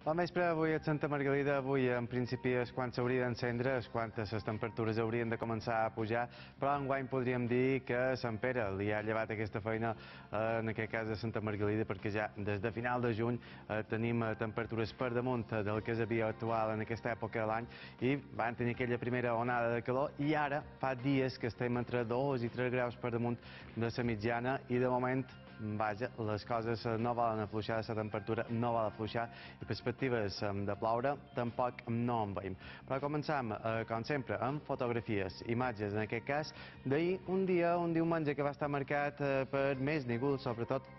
Bon vespre, avui a Santa Margalida, avui en principi és quan s'hauria d'encendre, és quan les temperatures haurien de començar a pujar, però enguany podríem dir que Sant Pere li ha llevat aquesta feina, en aquest cas a Santa Margalida, perquè ja des de final de juny tenim temperatures per damunt del que és habitual en aquesta època de l'any i van tenir aquella primera onada de calor i ara fa dies que estem entre 2 i 3 graus per damunt de la mitjana i de moment vaja, les coses no volen afluixar, la temperatura no vol afluixar i perspectives de ploure tampoc no en veiem. Però començam, com sempre, amb fotografies, imatges, en aquest cas, d'ahir, un diumenge que va estar marcat per més núvols, sobretot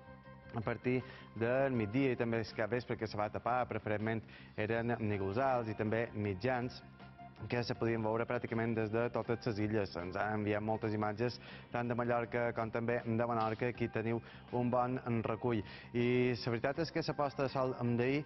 a partir del migdia i també cap vespre que se va tapar, preferentment eren núvols alts i també mitjans, que se podien veure pràcticament des de totes les illes. Ens han enviat moltes imatges, tant de Mallorca com també de Menorca. Aquí teniu un bon recull. I la veritat és que la posta de sol d'ahir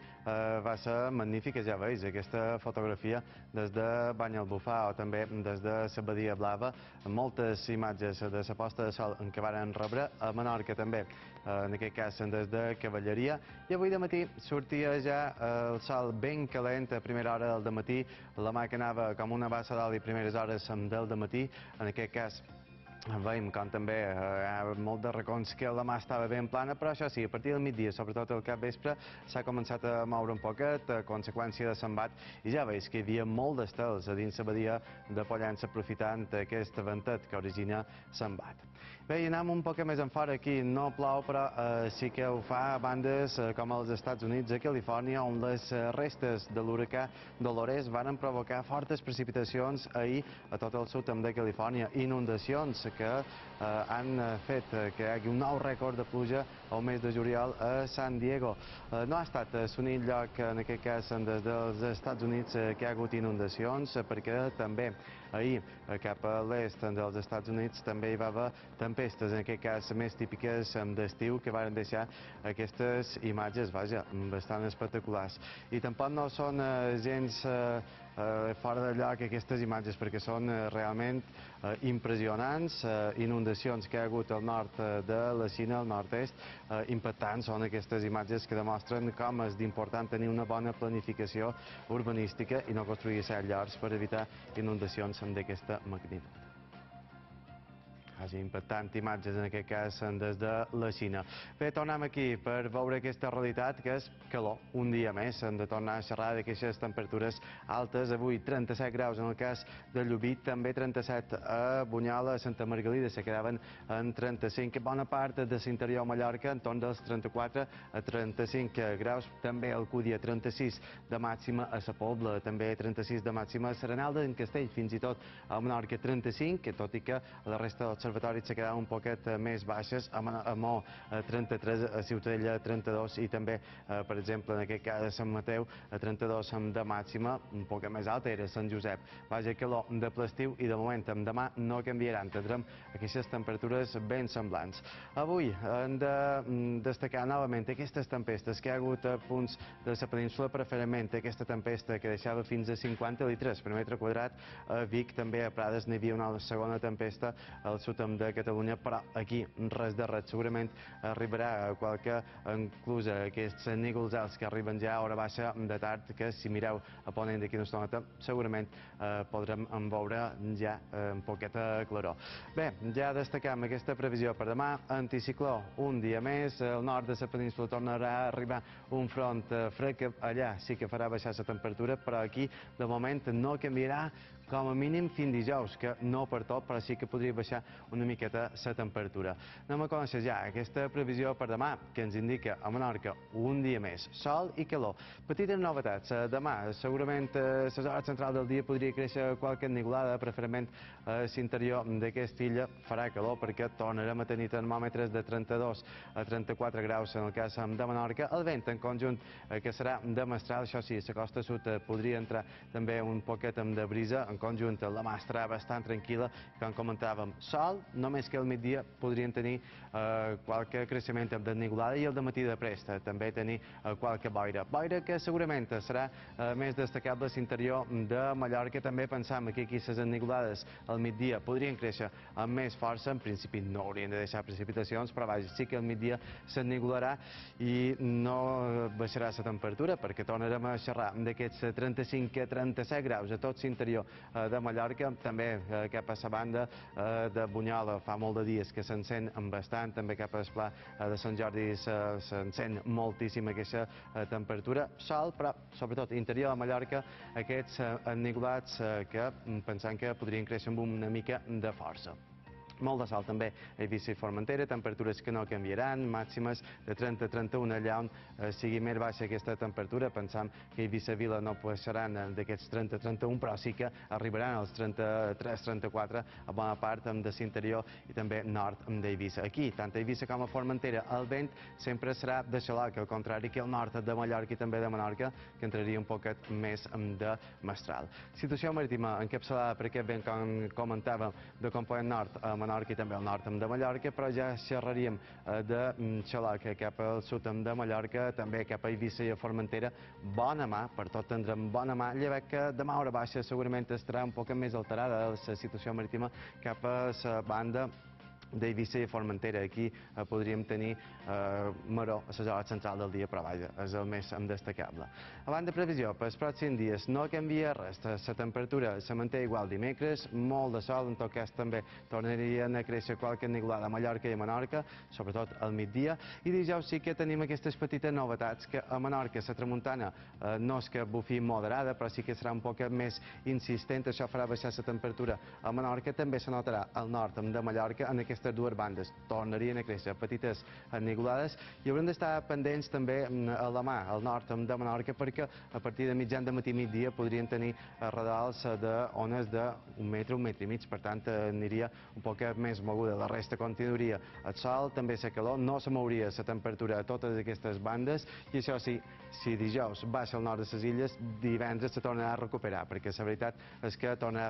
va ser magnífica, ja veus, aquesta fotografia des de Banyalbufar o també des de la Badia Blava. Moltes imatges de la posta de sol que varen rebre a Menorca també, en aquest cas des de Cavalleria. I avui de matí sortia ja el sol ben calent a primera hora del matí, la mà que anava com una bassa d'oli a primeres hores del dematí, en aquest cas veiem com també hi ha molt de racons que la mà estava ben plana, però això sí, a partir del migdia, sobretot al capvespre, s'ha començat a moure un poquet a conseqüència de l'embat i ja veus que hi havia molt d'estels a dins la badia de Pollença aprofitant aquest ventet que origina l'embat. Bé, i anem un poc més en fora, aquí no plou, però sí que ho fa a bandes com als Estats Units, a Califòrnia, on les restes de l'huracà Dolores van provocar fortes precipitacions ahir a tot el sud de Califòrnia, inundacions que han fet que hi hagi un nou rècord de pluja al mes de juliol a San Diego. No ha estat l'únic lloc, en aquest cas des dels Estats Units, que hi ha hagut inundacions, perquè també ahir cap a l'est dels Estats Units també hi va haver tempestes, en aquest cas més típiques d'estiu, que van deixar aquestes imatges, vaja, bastant espectaculars. I tampoc no són gens fora de lloc aquestes imatges, perquè són realment impressionants. Inundacions que hi ha hagut al nord de la Xina, al nord-est, impactants són aquestes imatges que demostren com és d'important tenir una bona planificació urbanística i no construir llars per evitar inundacions d'aquesta magnitud. Impactant imatges, en aquest cas, des de la Xina. Bé, tornem aquí per veure aquesta realitat, que és calor. Un dia més hem de tornar a xerrar d'aquestes temperatures altes. Avui 37 graus en el cas de Llubí, també 37 a Bunyola, a Santa Margalida se quedaven en 35. Bona part de l'interior de Mallorca, en torn dels 34 a 35 graus. També a Alcúdia, 36 de màxima a la Pobla, també 36 de màxima a Serenalda, en Castell, fins i tot a Menorca 35, tot i que la resta dels observatoris se quedaven un poquet més baixes, a Mó 33, a Ciutadella 32 i també, per exemple, en aquest cas a Sant Mateu, a 32 de màxima, un poc més alta era Sant Josep. Vaja, calor de ple estiu i de moment demà no canviaran, tindrem aquestes temperatures ben semblants. Avui hem de destacar novament aquestes tempestes que hi ha hagut a punts de la península, preferentment aquesta tempesta que deixava fins a 50 litres per metre quadrat a Vic, també a Prades n'hi havia una segona tempesta al sud de Catalunya, però aquí res de res. Segurament arribarà qualque inclús aquests núvols alts que arriben ja a hora baixa de tard, que si mireu a ponent d'aquí una estoneta segurament podrem veure ja un poqueta claror. Bé, ja destacam aquesta previsió per demà. Anticicló, un dia més, al nord de la península tornarà a arribar un front fred, allà sí que farà baixar la temperatura, però aquí de moment no canviarà com a mínim fins dijous, que no per tot, però sí que podria baixar una miqueta la temperatura. Anem a conèixer ja aquesta previsió per demà, que ens indica a Menorca un dia més, sol i calor. Petites novetats. Demà, segurament a les hores centrals del dia podria créixer qualque ennuvolada, preferentment a l'interior d'aquesta illa farà calor perquè tornarem a tenir termòmetres de 32 a 34 graus en el cas de Menorca. El vent en conjunt que serà de mestral, això sí, a la costa sud podria entrar també un poquet de brisa, en conjunt la mà estarà bastant tranquil·la, com comentàvem, sol, només que al migdia podrien tenir qualque creixement de nuvolada i al dematí de presta també tenir qualque boira. Boira que segurament serà més destacable a l'interior de Mallorca. També pensam que aquí les ennuvolades al migdia podrien créixer amb més força. En principi no haurien de deixar precipitacions, però vaja, sí que al migdia s'ennuvolarà i no baixarà la temperatura, perquè tornarem a xerrar d'aquests 35 a 37 graus a tot l'interior de Mallorca. També cap a la banda de Bunyola fa molt de dies que s'encén bastant, també cap al pla de Sant Jordi s'encén moltíssim aquesta temperatura. Sol, però sobretot interior de Mallorca, aquests ennuvolats que pensant que podrien créixer amb una mica de força. Molt de sol també a Eivissa i Formentera, temperatures que no canviaran, màximes de 30 a 31, allà on sigui més baixa aquesta temperatura. Pensam que Eivissa i Vila no passaran d'aquests 30 a 31, però sí que arribaran als 33-34 a bona part de l'interior i també nord d'Eivissa. Aquí, tant a Eivissa com a Formentera, el vent sempre serà de xaloc, al contrari que al nord de Mallorca i també de Menorca, que entraria un poquet més de mestral. Situació marítima encapçalada per aquest vent, com comentàvem, de component nord a Menorca i també al nord de Mallorca, però ja xerraríem de xaloc cap al sud de Mallorca, també cap a Eivissa i a Formentera. Bona mà, per tot tindrem bona mà, llevat que demà a hora baixa segurament estarà un poc més alterada la situació marítima cap a la banda d'Eivissa i Formentera. Aquí podríem tenir maró a les hores centrals del dia, però vaja, és el més destacable. A banda de previsió, pels pròxims dies no canvia res, la temperatura se manté igual dimecres, molt de sol, en tot cas també tornarien a créixer qualque ennuvolada a Mallorca i a Menorca, sobretot al migdia, i dijous sí que tenim aquestes petites novetats, que a Menorca la tramuntana no és que bufi moderada, però sí que serà un poc més insistent, això farà baixar la temperatura a Menorca, també se notarà al nord de Mallorca, en aquestes dues bandes tornarien a créixer petites ennuvolades i haurem d'estar pendents també a la mà, al nord de Menorca, perquè a partir de mitjan de matí migdia podrien tenir radals d'ones d'un metre i mig, per tant aniria un poc més moguda. La resta continuaria el sol, també la calor, no se mouria la temperatura a totes aquestes bandes i això sí, si dijous baixa al nord de les illes, divendres se tornarà a recuperar, perquè la veritat és que tornarà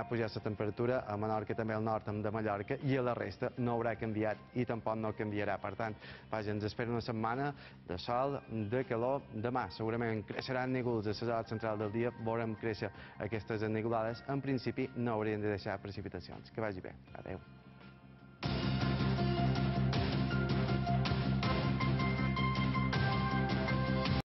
a pujar la temperatura a Menorca, també al nord de Mallorca, i a la resta no haurà canviat i tampoc no canviarà. Per tant, vaja, ens espera una setmana de sol, de calor. Demà segurament creixeran núvols a les hores centrals del dia, veurem créixer aquestes ennuvolades. En principi no haurien de deixar precipitacions. Que vagi bé. Adéu.